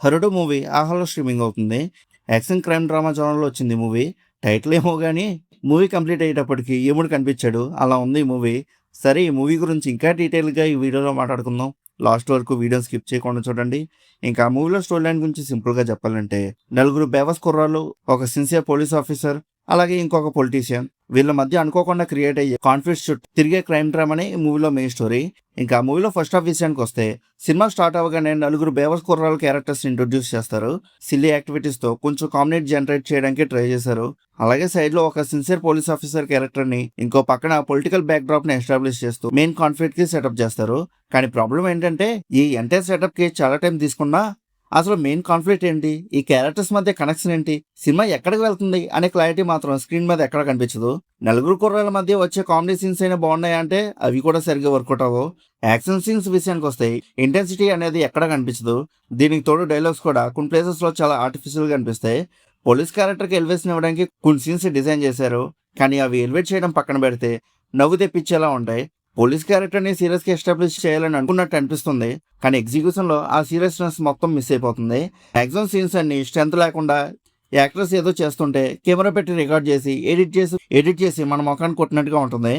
హరుడు movie ఆహాలో streaming అవుతుంది. Action crime drama జోనర్లో వచ్చింది ఈ మూవీ. టైటిల్ ఏమో కానీ మూవీ కంప్లీట్ అయ్యేటప్పటికి యముడు కనిపించాడు, అలా ఉంది ఈ మూవీ. సరే, ఈ మూవీ గురించి ఇంకా డీటెయిల్గా ఈ వీడియోలో మాట్లాడుకుందాం. లాస్ట్ వరకు వీడియోని స్కిప్ చేయకుండా చూడండి. ఇంకా ఆ మూవీలో స్టోరీ లైన్ గురించి సింపుల్గా చెప్పాలంటే, నలుగురు బేవస్ కుర్రాళ్ళు, ఒక సిన్సియర్ పోలీస్ ఆఫీసర్, అలాగే ఇంకొక పొలిటీషియన్, వీళ్ళ మధ్య అనుకోకుండా క్రియేట్ అయ్యే కాన్ఫ్లిక్ట్స్ చుట్టూ తిరిగే క్రైమ్ డ్రామానే ఈ మూవీలో మెయిన్ స్టోరీ. ఇంకా ఆ మూవీలో ఫస్ట్ హాఫ్ విషయానికి వస్తే, సినిమా స్టార్ట్ అవ్వగానే నలుగురు బేవస్ కుర్రాళ్ళ క్యారెక్టర్స్ ఇంట్రొడ్యూస్ చేస్తారు. సిల్లీ యాక్టివిటీస్ తో కొంచెం కామెడీ జనరేట్ చేయడానికి ట్రై చేశారు. అలాగే సైడ్ లో ఒక సిన్సియర్ పోలీస్ ఆఫీసర్ క్యారెక్టర్ ని, ఇంకో పక్కన పొలిటికల్ బ్యాక్ డ్రాప్ ని ఎస్టాబ్లిష్ చేస్తూ మెయిన్ కాన్ఫ్లిక్ట్ కి సెటప్ చేస్తారు. కానీ ప్రాబ్లం ఏంటంటే, ఈ ఎంటైర్ సెటప్ కి చాలా టైం తీసుకున్నా అసలు మెయిన్ కాన్ఫ్లిక్ట్ ఏంటి, ఈ క్యారెక్టర్స్ మధ్య కనెక్షన్ ఏంటి, సినిమా ఎక్కడికి వెళ్తుంది అనే క్లారిటీ మాత్రం స్క్రీన్ మీద ఎక్కడ కనిపించదు. నలుగురు కుర్రాల మధ్య వచ్చే కామెడీ సీన్స్ అయినా బాగున్నాయా అంటే అవి కూడా సరిగ్గా వర్కౌట్ అవ్వవు. యాక్షన్ సీన్స్ విషయానికి వస్తే ఇంటెన్సిటీ అనేది ఎక్కడ కనిపించదు. దీనికి తోడు డైలాగ్స్ కూడా కొన్ని ప్లేసెస్ లో చాలా ఆర్టిఫిషియల్ గా అనిపిస్తాయి. పోలీస్ క్యారెక్టర్ కి ఎలివేషన్ ఇవ్వడానికి కొన్ని సీన్స్ డిజైన్ చేశారు, కానీ అవి ఎలివేట్ చేయడం పక్కన పెడితే నవ్వు తెప్పించేలా ఉంటాయి. పోలీస్ క్యారెక్టర్ ని సీరియస్ గా ఎస్టాబ్లిష్ చేయాలని అనుకున్నట్టు అనిపిస్తుంది, కానీ ఎగ్జిక్యూషన్ లో ఆ సీరియస్నెస్ మొత్తం మిస్ అయిపోతుంది. యాక్షన్ సీన్స్ అన్ని స్ట్రెంత్ లేకుండా యాక్టర్స్ ఏదో చేస్తుంటే కెమెరా పెట్టి రికార్డ్ చేసి ఎడిట్ చేసి మన ముఖాన్ని కొట్టినట్టుగా ఉంటుంది.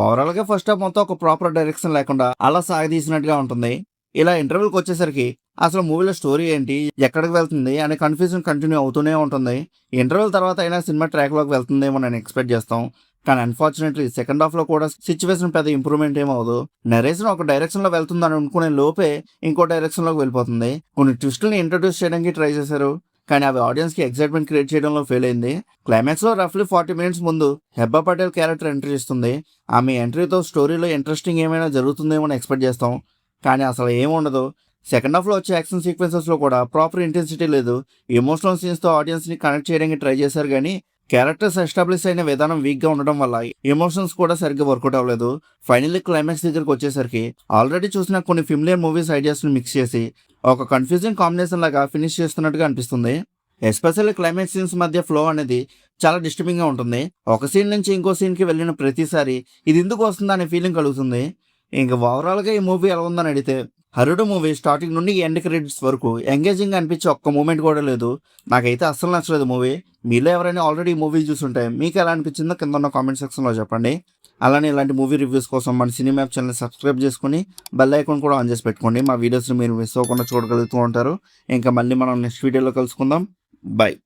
ఓవరాల్ గా ఫస్ట్ హాఫ్ మొత్తం ఒక ప్రాపర్ డైరెక్షన్ లేకుండా అలా సాగదీసినట్టుగా ఉంటుంది. ఇలా ఇంటర్వ్యూకి వచ్చేసరికి అసలు మూవీలో స్టోరీ ఏంటి, ఎక్కడికి వెళ్తుంది అనే కన్ఫ్యూజన్ కంటిన్యూ అవుతూనే ఉంటుంది. ఇంటర్వ్యూల తర్వాత అయినా సినిమా ట్రాక్ లోకి వెళ్తుందేమో నేను ఎక్స్పెక్ట్ చేస్తాం, కానీ అన్ఫార్చునేట్లీ సెకండ్ హాఫ్ లో కూడా సిచ్యువేషన్ పెద్ద ఇంప్రూవ్మెంట్ ఏమవుదు. నరేషన్ ఒక డైరెక్షన్ లో వెళ్తుందని అనుకునే లోపే ఇంకో డైరెక్షన్ లోకి వెళ్ళిపోతుంది. కొన్ని ట్విస్టుల్ని ఇంట్రొడ్యూస్ చేయడానికి ట్రై చేశారు, కానీ అవి ఆడియన్స్ కి ఎక్సైట్మెంట్ క్రియేట్ చేయడంలో ఫెయిల్ అయింది. క్లైమాక్స్ లో రఫ్లీ 40 మినిట్స్ ముందు హెబ్బా పటేల్ క్యారెక్టర్ ఎంట్రీ ఇస్తుంది. ఆమె ఎంట్రీతో స్టోరీలో ఇంట్రెస్టింగ్ ఏమైనా జరుగుతుందేమో అని ఎక్స్పెక్ట్ చేస్తాం, కానీ అసలు ఏముండదు. సెకండ్ హాఫ్ లో వచ్చే యాక్షన్ సీక్వెన్సెస్ లో కూడా ప్రాపర్ ఇంటెన్సిటీ లేదు. ఎమోషనల్ సీన్స్ తో ఆడియన్స్ ని కనెక్ట్ చేయడానికి ట్రై చేశారు, కానీ క్యారెక్టర్స్ ఎస్టాబ్లిష్ అయిన విధానం వీక్ గా ఉండడం వల్ల ఎమోషన్స్ కూడా సరిగ్గా వర్కౌట్ అవ్వలేదు. ఫైనల్లీ క్లైమాక్స్ దగ్గరకు వచ్చేసరికి ఆల్రెడీ చూసిన కొన్ని ఫిమిలియర్ మూవీస్ ఐడియాస్ ని మిక్స్ చేసి ఒక కన్ఫ్యూజింగ్ కాంబినేషన్ లాగా ఫినిష్ చేస్తున్నట్టుగా అనిపిస్తుంది. ఎస్పెషల్లీ క్లైమాక్స్ సీన్స్ మధ్య ఫ్లో అనేది చాలా డిస్టర్బింగ్ గా ఉంటుంది. ఒక సీన్ నుంచి ఇంకో సీన్ కి వెళ్ళిన ప్రతిసారి ఇది ఎందుకు వస్తుందా అనే ఫీలింగ్ కలుగుతుంది. ఇంకా ఓవరాల్ గా ఈ మూవీ ఎలా ఉందని అడిగితే, హరుడు మూవీ స్టార్టింగ్ నుండి ఎండ్ క్రెడిట్స్ వరకు ఎంగేజింగ్ అనిపించే ఒక్క మూమెంట్ కూడా లేదు. నాకైతే అస్సలు నచ్చలేదు మూవీ. మీలో ఎవరైనా ఆల్రెడీ ఈ మూవీ చూసుంటే మీకు ఎలా అనిపించిందో కింద ఉన్న కామెంట్ సెక్షన్లో చెప్పండి. అలానే ఇలాంటి మూవీ రివ్యూస్ కోసం మన సినిమా యాప్ ఛానల్ సబ్స్క్రైబ్ చేసుకుని బెల్ ఐకాన్ కూడా ఆన్ చేసి పెట్టుకోండి. మా వీడియోస్ని మీరు మిస్ అవ్వకుండా చూడగలుగుతూ ఉంటారు. ఇంకా మళ్ళీ మనం నెక్స్ట్ వీడియోలో కలుసుకుందాం. బాయ్.